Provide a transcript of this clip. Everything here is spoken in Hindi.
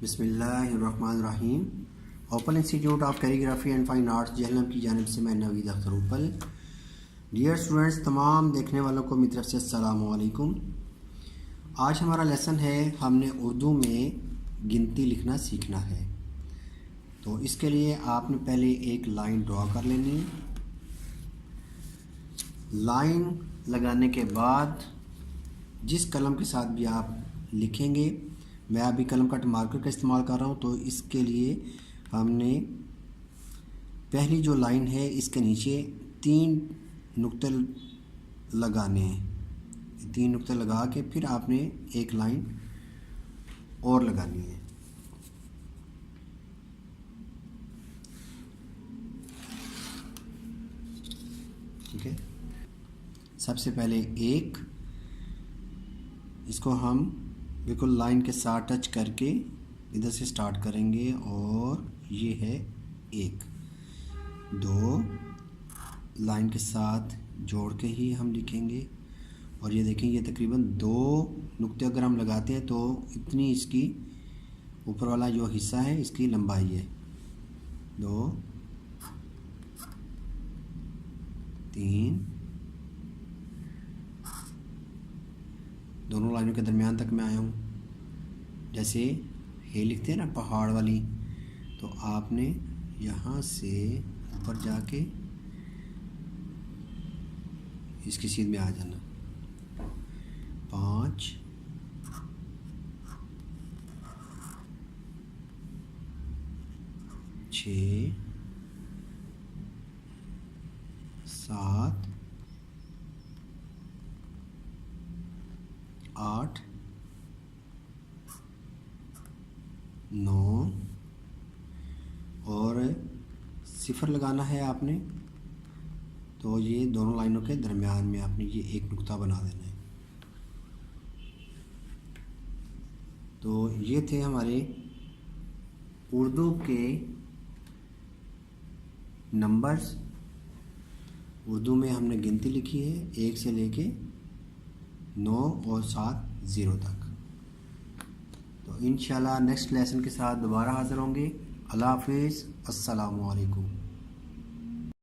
बिस्मिल्लाहिर्रहमानिर्रहीम। Open institute of calligraphy and fine arts Jhelum की जानिब से मैं नवीद अख्तर उपल। डियर स्टूडेंट्स, तमाम देखने वालों को मेरी तरफ से अस्सलामु अलैकुम। आज हमारा लेसन है, हमने उर्दू में गिनती लिखना सीखना है। तो इसके लिए आपने पहले एक लाइन ड्रॉ कर लेनी है। लाइन लगाने के बाद जिस कलम के साथ भी आप लिखेंगे, मैं अभी कलम कट मार्कर का इस्तेमाल कर रहा हूँ, तो इसके लिए हमने पहली जो लाइन है इसके नीचे 3 नुक्ते लगाने हैं। 3 नुक्ते लगा के फिर आपने एक लाइन और लगानी है। ठीक है, सबसे पहले एक, इसको हम बिल्कुल लाइन के साथ टच करके इधर से स्टार्ट करेंगे और ये है 1 2 लाइन के साथ जोड़ के ही हम लिखेंगे। और ये देखें, ये तकरीबन 2 नुक्ते अगर हम लगाते हैं तो इतनी इसकी ऊपर वाला जो हिस्सा है इसकी लंबाई है। 2 3, दोनों लाइनों के दरमियान तक मैं आया हूँ। जैसे हे लिखते हैं ना पहाड़ वाली, तो आपने यहाँ से ऊपर जाके इसकी सीध में आ जाना। 5 6 7 8 9 और 0 लगाना है आपने। तो ये दोनों लाइनों के दरमियान में आपने ये एक नुक्ता बना देना है। तो ये थे हमारे उर्दू के नंबर्स। उर्दू में हमने गिनती लिखी है 1 से लेके 9 और 7 0 तक। तो इंशाल्लाह नेक्स्ट लेसन के साथ दोबारा हाज़िर होंगे। अल्लाह हाफिज़, अस्सलामु अलैकुम।